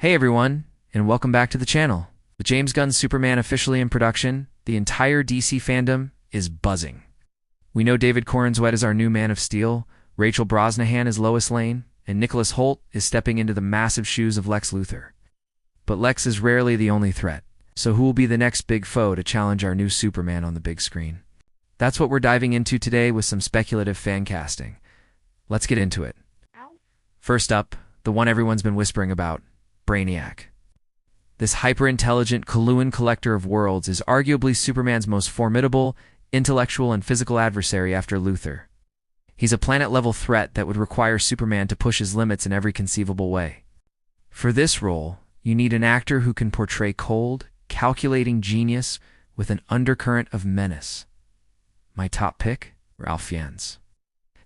Hey everyone, and welcome back to the channel. With James Gunn's Superman officially in production, the entire DC fandom is buzzing. We know David Corenswet is our new Man of Steel, Rachel Brosnahan is Lois Lane, and Nicholas Hoult is stepping into the massive shoes of Lex Luthor. But Lex is rarely the only threat, so who will be the next big foe to challenge our new Superman on the big screen? That's what we're diving into today with some speculative fan casting. Let's get into it. First up, the one everyone's been whispering about, Brainiac. This hyper-intelligent Kaluan collector of worlds is arguably Superman's most formidable, intellectual and physical adversary after Luthor. He's a planet-level threat that would require Superman to push his limits in every conceivable way. For this role, you need an actor who can portray cold, calculating genius with an undercurrent of menace. My top pick, Ralph Fiennes.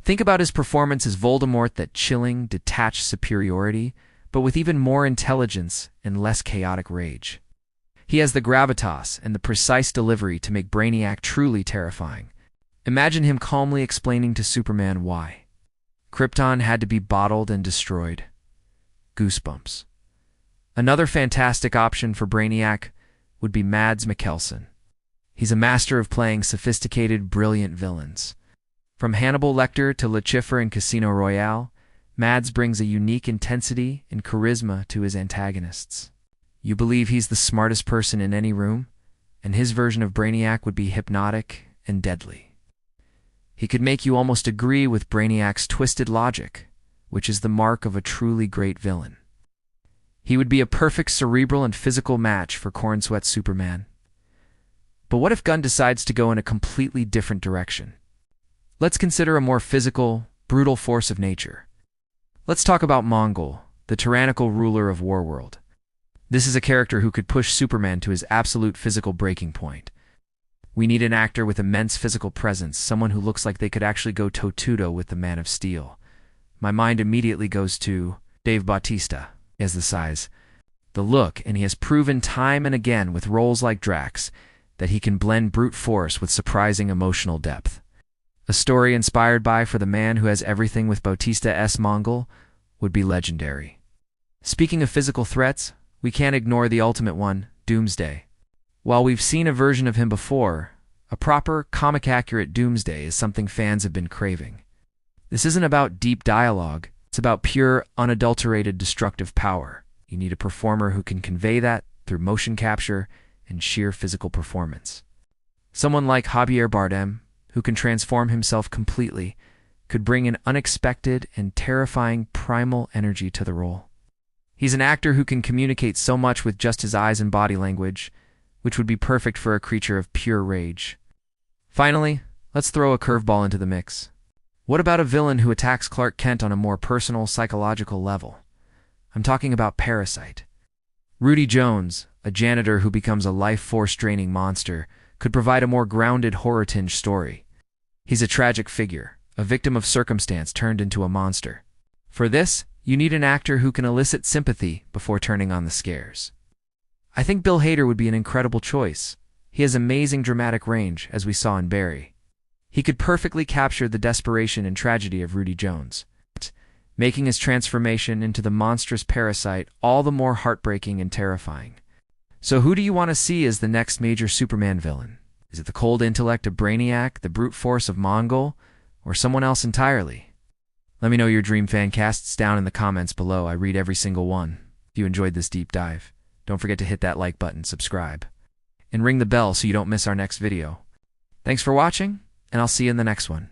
Think about his performance as Voldemort, that chilling, detached superiority, but with even more intelligence and less chaotic rage. He has the gravitas and the precise delivery to make Brainiac truly terrifying. Imagine him calmly explaining to Superman why Krypton had to be bottled and destroyed. Goosebumps. Another fantastic option for Brainiac would be Mads Mikkelsen. He's a master of playing sophisticated, brilliant villains. From Hannibal Lecter to Lucifer in Casino Royale, Mads brings a unique intensity and charisma to his antagonists. You believe he's the smartest person in any room, and his version of Brainiac would be hypnotic and deadly. He could make you almost agree with Brainiac's twisted logic, which is the mark of a truly great villain. He would be a perfect cerebral and physical match for Corenswet's Superman. But what if Gunn decides to go in a completely different direction? Let's consider a more physical, brutal force of nature. Let's talk about Mongol, the tyrannical ruler of Warworld. This is a character who could push Superman to his absolute physical breaking point. We need an actor with immense physical presence, someone who looks like they could actually go toe-to-toe with the Man of Steel. My mind immediately goes to Dave Bautista. He has the size, the look, and he has proven time and again with roles like Drax that he can blend brute force with surprising emotional depth. A story inspired by For the Man Who Has Everything with Bautista-S Mongol would be legendary. Speaking of physical threats, we can't ignore the ultimate one, Doomsday. While we've seen a version of him before, a proper, comic-accurate Doomsday is something fans have been craving. This isn't about deep dialogue, it's about pure, unadulterated destructive power. You need a performer who can convey that through motion capture and sheer physical performance. Someone like Javier Bardem, who can transform himself completely, could bring an unexpected and terrifying primal energy to the role. He's an actor who can communicate so much with just his eyes and body language, which would be perfect for a creature of pure rage. Finally, let's throw a curveball into the mix. What about a villain who attacks Clark Kent on a more personal, psychological level? I'm talking about Parasite. Rudy Jones, a janitor who becomes a life-force-draining monster, could provide a more grounded, horror-tinged story. He's a tragic figure, a victim of circumstance turned into a monster. For this, you need an actor who can elicit sympathy before turning on the scares. I think Bill Hader would be an incredible choice. He has amazing dramatic range, as we saw in Barry. He could perfectly capture the desperation and tragedy of Rudy Jones, making his transformation into the monstrous Parasite all the more heartbreaking and terrifying. So who do you want to see as the next major Superman villain? Is it the cold intellect of Brainiac, the brute force of Mongol, or someone else entirely? Let me know your dream fan casts down in the comments below. I read every single one. If you enjoyed this deep dive, don't forget to hit that like button, subscribe, and ring the bell so you don't miss our next video. Thanks for watching, and I'll see you in the next one.